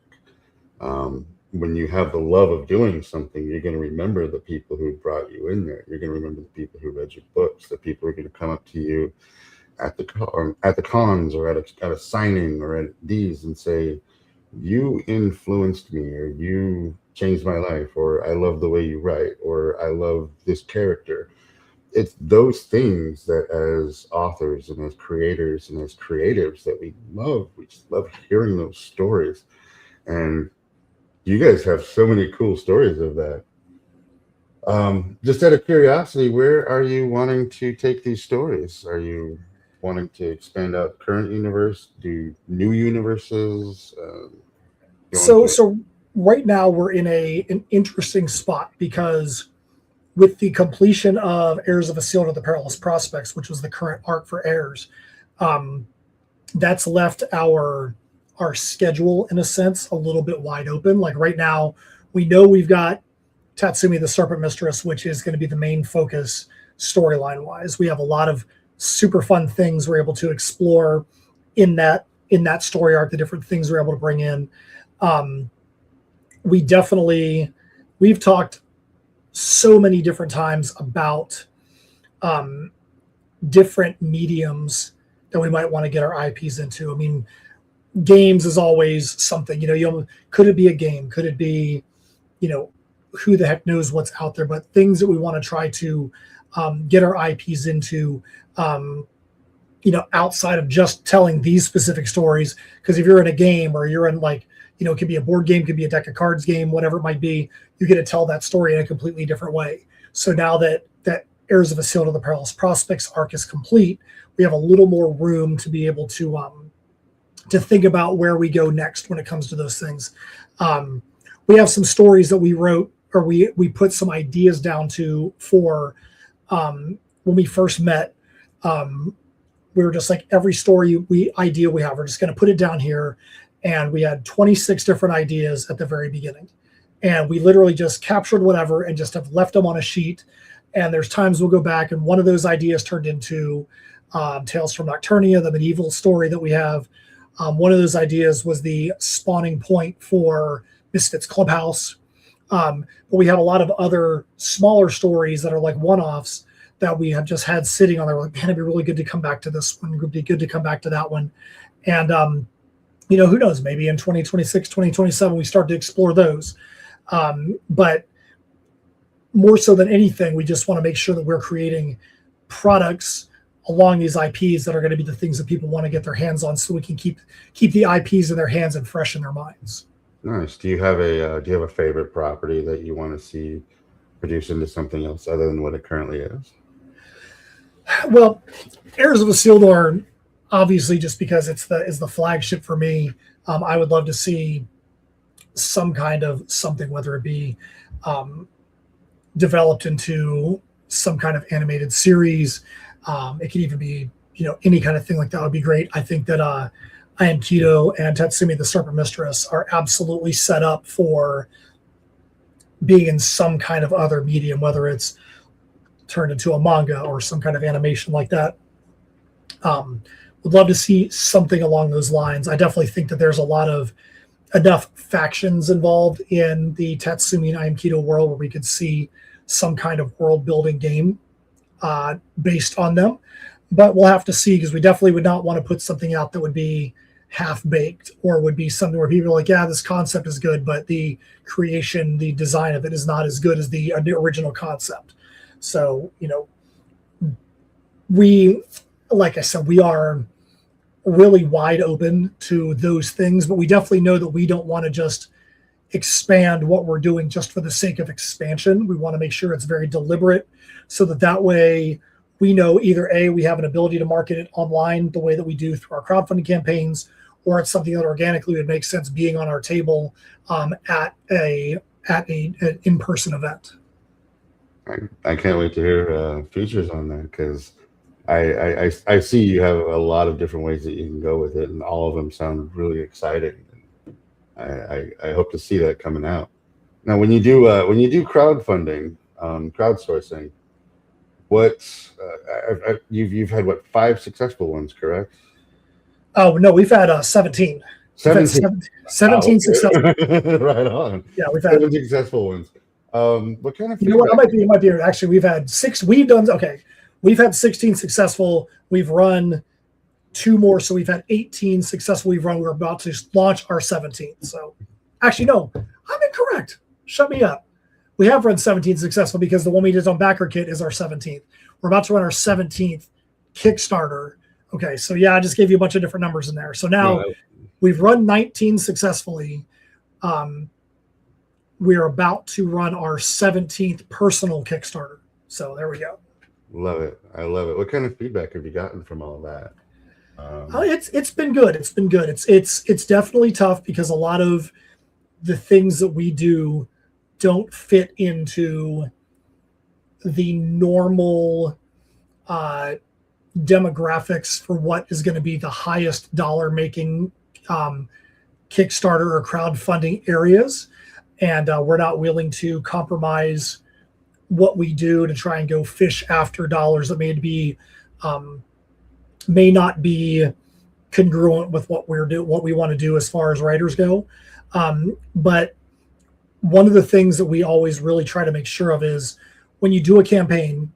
When you have the love of doing something, you're going to remember the people who brought you in there. You're going to remember the people who read your books, the people who are going to come up to you at the cons or at a signing or at these and say, you influenced me, or you changed my life, or I love the way you write, or I love this character. It's those things that as authors and as creators and as creatives that we love. We just love hearing those stories. And you guys have so many cool stories of that. Just out of curiosity, where are you wanting to take these stories? Are you wanting to expand out current universe, do new universes? So right now we're in an interesting spot because with the completion of Heirs of Isildur, the Perilous Prospects, which was the current arc for Heirs, that's left our schedule in a sense a little bit wide open. Like right now, we know we've got Tatsumi the Serpent Mistress, which is going to be the main focus storyline wise. We have a lot of super fun things we're able to explore in that story arc, the different things we're able to bring in. We've talked so many different times about different mediums that we might want to get our IPs into. I mean, games is always something, could it be a game? Could it be, who the heck knows what's out there, but things that we want to try to get our IPs into, outside of just telling these specific stories. Because if you're in a game or you're in it could be a board game, could be a deck of cards game, whatever it might be, you get to tell that story in a completely different way. So now that Heirs of Isildur, the Perilous Prospects arc is complete, we have a little more room to be able to think about where we go next when it comes to those things. We have some stories that we wrote, or we put some ideas down for when we first met. We were just like, every story idea we have, we're just going to put it down here. And we had 26 different ideas at the very beginning. And we literally just captured whatever and just have left them on a sheet. And there's times we'll go back and one of those ideas turned into Tales from Nocturnia, the medieval story that we have. One of those ideas was the spawning point for Misfits Clubhouse. But we have a lot of other smaller stories that are like one-offs that we have just had sitting on there. We're like, man, it'd be really good to come back to this one. It would be good to come back to that one. And, who knows, maybe in 2026, 2027, we start to explore those. But more so than anything, we just want to make sure that we're creating products along these IPs that are going to be the things that people want to get their hands on, so we can keep the IPs in their hands and fresh in their minds. Nice. Do you have a favorite property that you want to see produced into something else other than what it currently is? Well, Heirs of Isildur, obviously, just because is the flagship for me. I would love to see some kind of something, whether it be developed into some kind of animated series. It could even be, any kind of thing like that would be great. I think that I Am Keto and Tatsumi the Serpent Mistress are absolutely set up for being in some kind of other medium, whether it's turned into a manga or some kind of animation like that. Would love to see something along those lines. I definitely think that there's enough factions involved in the Tatsumi and I Am Keto world where we could see some kind of world building game based on them. But we'll have to see, because we definitely would not want to put something out that would be half-baked, or would be something where people are like, yeah, this concept is good, but the creation, the design of it is not as good as the original concept. So, we, like I said, we are really wide open to those things, but we definitely know that we don't want to just expand what we're doing just for the sake of expansion. We want to make sure it's very deliberate, so that way we know either A, we have an ability to market it online the way that we do through our crowdfunding campaigns, or it's something that organically would make sense being on our table at an in-person event. I can't wait to hear features on that, because I see you have a lot of different ways that you can go with it, and all of them sound really exciting. I hope to see that coming out. Now, when you do crowdfunding, crowdsourcing, you've had 5 successful ones, correct? Oh no, we've had 17. 17 successful. Right on. Yeah, we've had 7 successful ones. What kind of? You know what? It might be. Actually, we've had 6. We've had 16 successful. We've run 2 more, so we've had 18 successful. We're about to launch our 17th. So, actually, no, I'm incorrect. Shut me up. We have run 17 successful, because the one we did on Backer Kit is our 17th. We're about to run our 17th Kickstarter. Okay, so yeah, I just gave you a bunch of different numbers in there. So now we've run 19 successfully. We're about to run our 17th personal Kickstarter. So there we go. Love it. I love it. What kind of feedback have you gotten from all of that? It's been good. It's been good. It's definitely tough, because a lot of the things that we do don't fit into the normal demographics for what is going to be the highest dollar making Kickstarter or crowdfunding areas. And we're not willing to compromise what we do to try and go fish after dollars that may not be congruent with what we want to do as far as writers go. But one of the things that we always really try to make sure of is, when you do a campaign,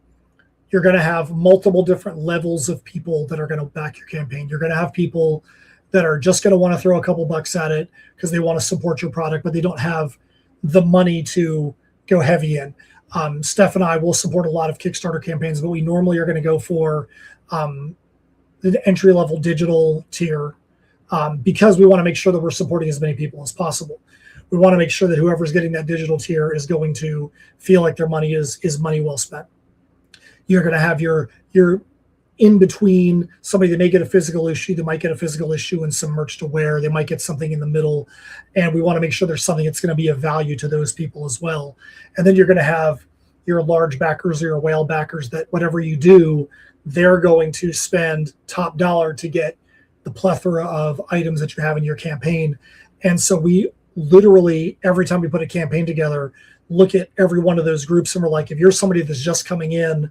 you're going to have multiple different levels of people that are going to back your campaign. You're going to have people that are just going to want to throw a couple bucks at it because they want to support your product, but they don't have the money to go heavy in. Steph and I will support a lot of Kickstarter campaigns, but we normally are going to go for the entry-level digital tier, because we want to make sure that we're supporting as many people as possible. We want to make sure that whoever's getting that digital tier is going to feel like their money is money well spent. You're going to have your in between, somebody that may get a physical issue, they might get a physical issue and some merch to wear. They might get something in the middle, and we want to make sure there's something that's going to be of value to those people as well. And then you're going to have your large backers or your whale backers that whatever you do, they're going to spend top dollar to get the plethora of items that you have in your campaign. And so we literally, every time we put a campaign together, look at every one of those groups, and we're like, if you're somebody that's just coming in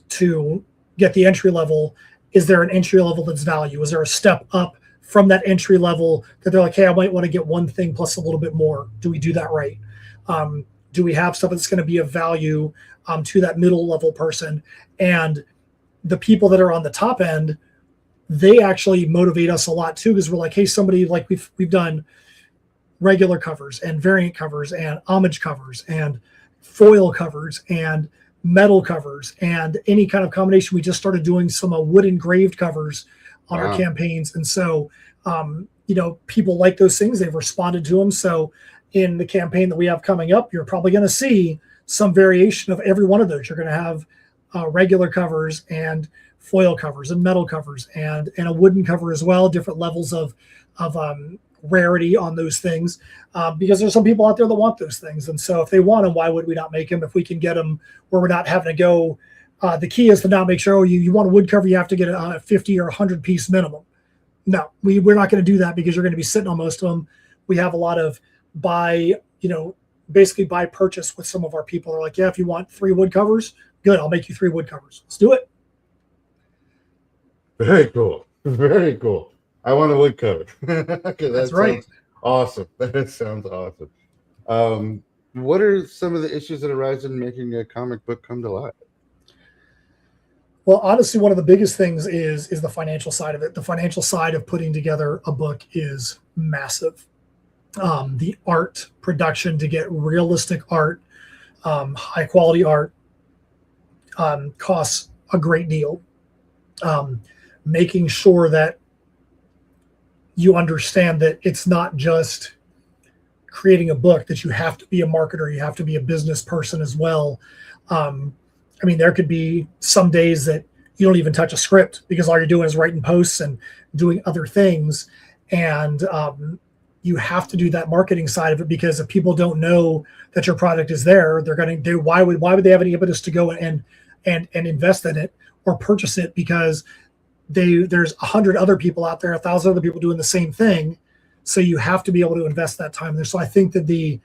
to get the entry level, is there an entry level that's value? Is there a step up from that entry level that they're like, hey, I might want to get one thing plus a little bit more? Do we do that right? Do we have stuff that's going to be of value to that middle level person? And the people that are on the top end, they actually motivate us a lot too, because we're like, hey, somebody, like we've done regular covers and variant covers and homage covers and foil covers and metal covers and any kind of combination. We just started doing some wood engraved covers on our campaigns. And so, people like those things. They've responded to them. So in the campaign that we have coming up, you're probably going to see some variation of every one of those. You're going to have regular covers and foil covers and metal covers and a wooden cover as well, different levels of rarity on those things, because there's some people out there that want those things. And so if they want them, why would we not make them? If we can get them where we're not having to go, the key is to not make sure, you want a wood cover, you have to get a 50 or 100 piece minimum. No, we're not going to do that, because you're going to be sitting on most of them. We have a lot of basically buy purchase with some of our people. They're like, yeah, if you want 3 wood covers, good, I'll make you 3 wood covers. Let's do it. Very cool. Very cool. I want a wood cover. That's right. Awesome. That sounds awesome. What are some of the issues that arise in making a comic book come to life? Well, honestly, one of the biggest things is the financial side of it. The financial side of putting together a book is massive. The art production to get realistic art, high quality art, costs a great deal. Making sure that you understand that it's not just creating a book, that you have to be a marketer, you have to be a business person as well. I mean, there could be some days that you don't even touch a script because all you're doing is writing posts and doing other things. And you have to do that marketing side of it, because if people don't know that your product is there, they're going to do, why would they have any impetus to go and invest in it or purchase it? Because there's 100 other people out there, 1,000 other people doing the same thing. So you have to be able to invest that time there. So I think that the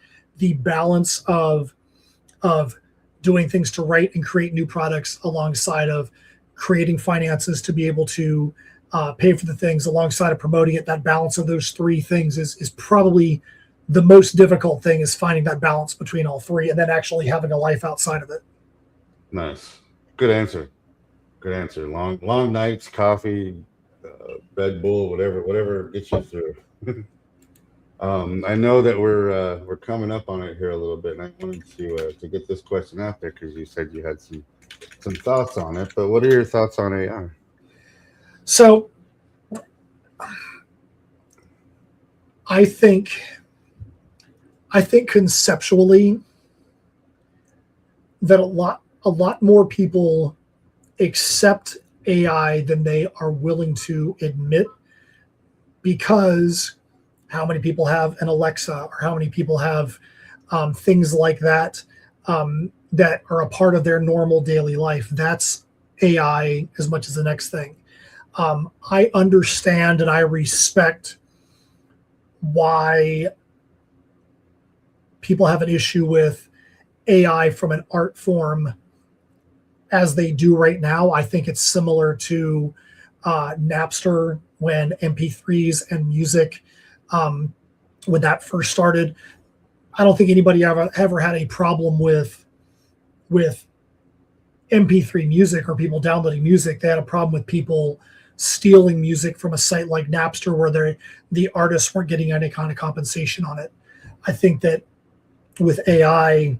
balance of doing things to write and create new products alongside of creating finances to be able to pay for the things alongside of promoting it, that balance of those three things is probably the most difficult thing, is finding that balance between all three and then actually having a life outside of it. Nice. Good answer. Good answer. Long nights, coffee, Red Bull, whatever gets you through. I know that we're coming up on it here a little bit, and I wanted to get this question out there because you said you had some thoughts on it. But what are your thoughts on AI? So I think conceptually that a lot more people accept AI than they are willing to admit, because how many people have an Alexa, or how many people have things like that that are a part of their normal daily life? That's AI as much as the next thing. I understand and I respect why people have an issue with AI from an art form as they do right now. I think it's similar to Napster, when MP3s and music, when that first started. I don't think anybody ever had a problem with MP3 music or people downloading music. They had a problem with people stealing music from a site like Napster, where the artists weren't getting any kind of compensation on it. I think that with AI,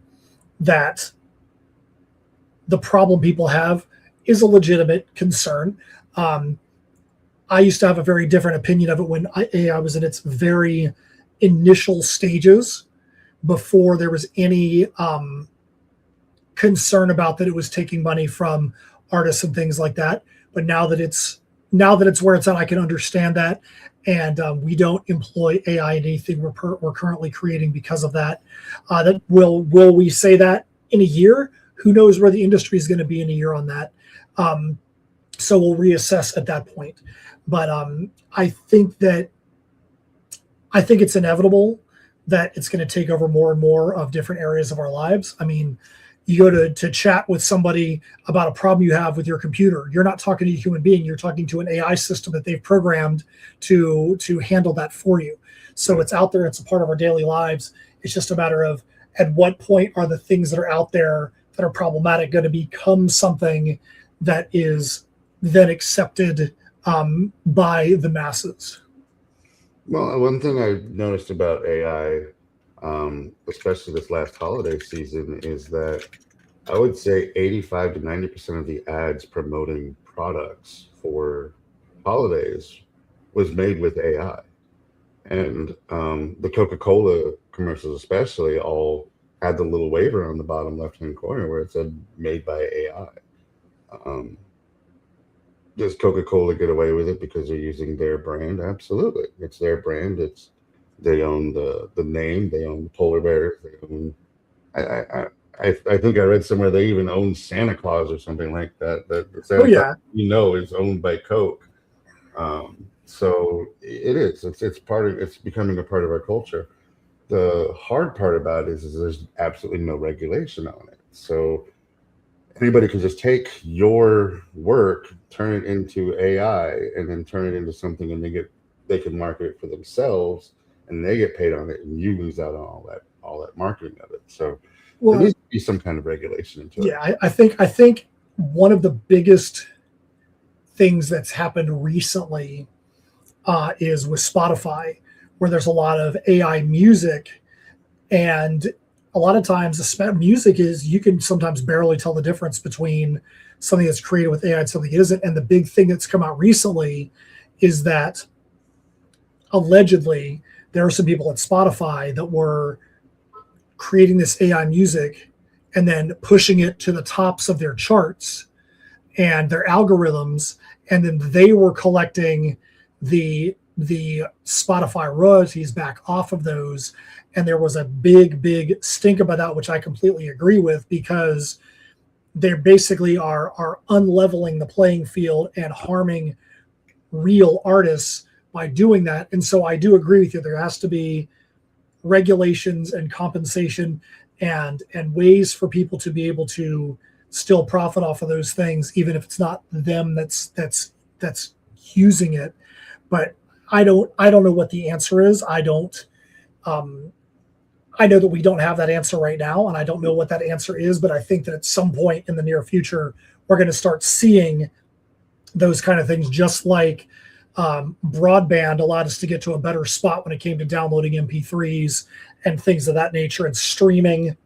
that the problem people have is a legitimate concern. I used to have a very different opinion of it when AI was in its very initial stages, before there was any concern about that it was taking money from artists and things like that. But now that it's where it's at, I can understand that. And we don't employ AI in anything we're currently creating because of that. That will we say that in a year? Who knows where the industry is going to be in a year on that. So we'll reassess at that point. But I think it's inevitable that it's going to take over more and more of different areas of our lives. I mean, you go to chat with somebody about a problem you have with your computer. You're not talking to a human being. You're talking to an AI system that they've programmed to handle that for you. So it's out there. It's a part of our daily lives. It's just a matter of, at what point are the things that are out there that are problematic going to become something that is then accepted by the masses? Well, one thing I noticed about AI, especially this last holiday season, is that I would say 85 to 90% of the ads promoting products for holidays was made with AI. And the Coca-Cola commercials especially all had the little waiver on the bottom left-hand corner where it said made by AI. Does Coca-Cola get away with it because they're using their brand? Absolutely. It's their brand. They own the name. They own the polar bears. They own, I think I read somewhere they even own Santa Claus or something like that. That Santa Claus, is owned by Coke. So it is. It's becoming a part of our culture. The hard part about it is there's absolutely no regulation on it. So anybody can just take your work, turn it into AI, and then turn it into something, and they can market it for themselves, and they get paid on it, and you lose out on all that marketing of it. So there needs to be some kind of regulation into it. Yeah, I think one of the biggest things that's happened recently is with Spotify, where there's a lot of AI music, and a lot of times the music is, you can sometimes barely tell the difference between something that's created with AI and something that isn't. And the big thing that's come out recently is that allegedly there are some people at Spotify that were creating this AI music and then pushing it to the tops of their charts and their algorithms, and then they were collecting the Spotify royalties back off of those. And there was a big stink about that, which I completely agree with, because they basically are unleveling the playing field and harming real artists by doing that. And so I do agree with you. There has to be regulations and compensation and ways for people to be able to still profit off of those things, even if it's not them that's using it. But I don't know what the answer is. I know that we don't have that answer right now, and I don't know what that answer is, but I think that at some point in the near future, we're going to start seeing those kind of things, just like broadband allowed us to get to a better spot when it came to downloading MP3s and things of that nature, and streaming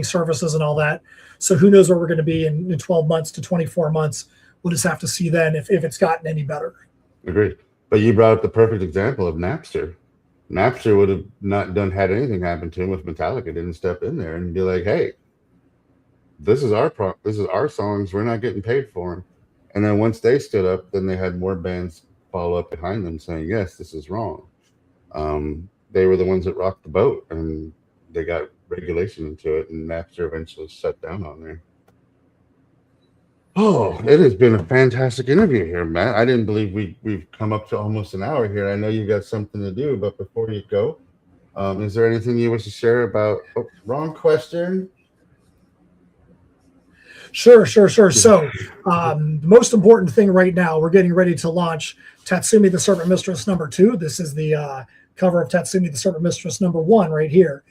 services and all that. So who knows where we're going to be in 12 months to 24 months. We'll just have to see then if it's gotten any better. Agreed. But you brought up the perfect example of Napster. Napster would have not had anything happen to him if Metallica didn't step in there and be like, "Hey, this is our songs. We're not getting paid for them." And then once they stood up, then they had more bands follow up behind them saying, "Yes, this is wrong." They were the ones that rocked the boat, and they got regulation into it, and Napster eventually shut down on there. Oh, it has been a fantastic interview here, Matt. I didn't believe we've come up to almost an hour here. I know you've got something to do, but before you go, is there anything you wish to share about? Oh, wrong question. Sure. So the most important thing right now, we're getting ready to launch Tatsumi the Serpent Mistress #2. This is the cover of Tatsumi the Serpent Mistress #1 right here.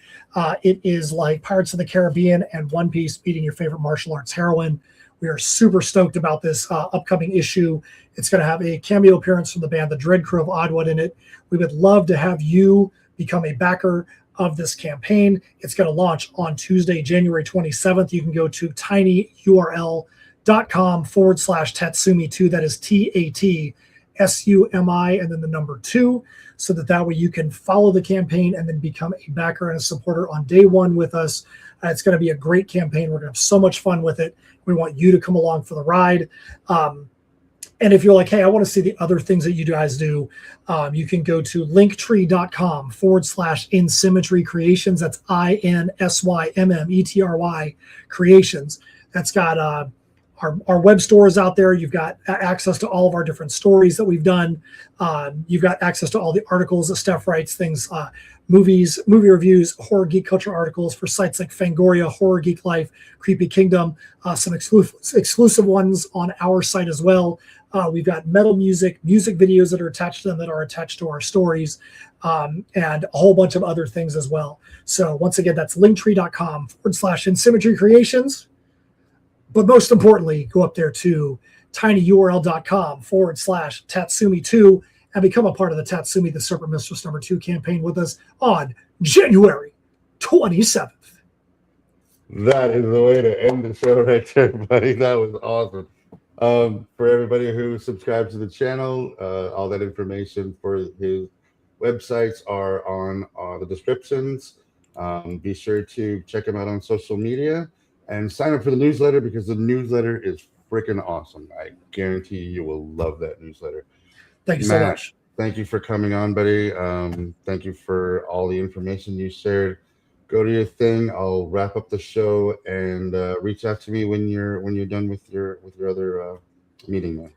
It is like Pirates of the Caribbean and One Piece beating your favorite martial arts heroine. We are super stoked about this upcoming issue. It's going to have a cameo appearance from the band The Dread Crew of Oddwood in it. We would love to have you become a backer of this campaign. It's going to launch on Tuesday, January 27th. You can go to tinyurl.com/Tatsumi2. That is TATSUMI and then the number 2, so that way you can follow the campaign and then become a backer and a supporter on day one with us. It's going to be a great campaign. We're going to have so much fun with it. We want you to come along for the ride. And if you're like, hey, I want to see the other things that you guys do, you can go to linktree.com/InSymmetry Creations. That's INSYMMETRY Creations. That's got our web store is out there. You've got access to all of our different stories that we've done. You've got access to all the articles that Steph writes, things, movies, movie reviews, horror geek culture articles for sites like Fangoria, Horror Geek Life, Creepy Kingdom, some exclusive ones on our site as well. We've got metal music videos that are attached to them that are attached to our stories, and a whole bunch of other things as well. So once again, that's linktree.com/InSymmetry Creations. But most importantly, go up there to tinyurl.com/Tatsumi2 and become a part of the Tatsumi the Serpent Mistress #2 campaign with us on January 27th. That is the way to end the show right there, buddy. That was awesome. For everybody who subscribes to the channel, all that information for his websites are on the descriptions. Be sure to check him out on social media and sign up for the newsletter, because the newsletter is freaking awesome. I guarantee you will love that newsletter. Thank you so much. Thank you for coming on, buddy. Thank you for all the information you shared. Go to your thing. I'll wrap up the show, and reach out to me when you're done with your other meeting, man.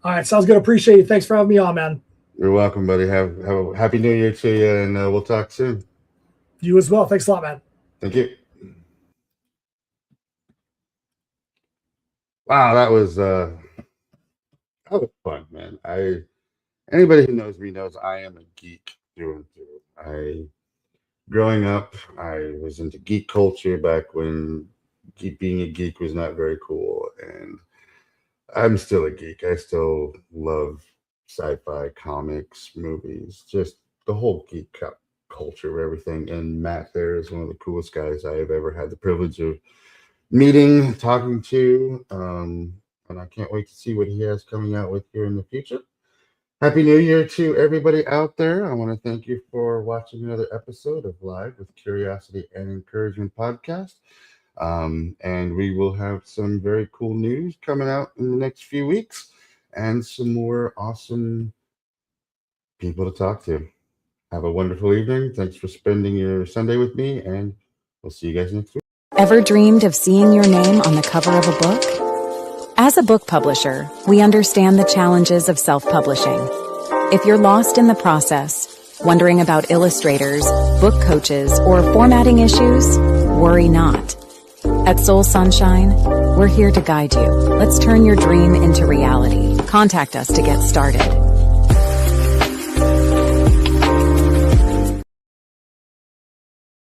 All right, sounds good. Appreciate it. Thanks for having me on, man. You're welcome, buddy. Have a happy New Year to you, and we'll talk soon. You as well. Thanks a lot, man. Thank you. Wow, that was fun, man. Anybody who knows me knows I am a geek through and through. Growing up, I was into geek culture back when being a geek was not very cool, and I'm still a geek. I still love sci-fi, comics, movies, just the whole geek culture of everything. And Matt there is one of the coolest guys I have ever had the privilege of meeting, talking to. And I can't wait to see what he has coming out with here in the future. Happy New Year to everybody out there. I want to thank you for watching another episode of Live with Curiosity and Encouragement podcast. And we will have some very cool news coming out in the next few weeks and some more awesome people to talk to. Have a wonderful evening. Thanks for spending your Sunday with me, and we'll see you guys next week. Ever dreamed of seeing your name on the cover of a book? As a book publisher, we understand the challenges of self-publishing. If you're lost in the process, wondering about illustrators, book coaches, or formatting issues, worry not. At Soul Sunshine, we're here to guide you. Let's turn your dream into reality. Contact us to get started.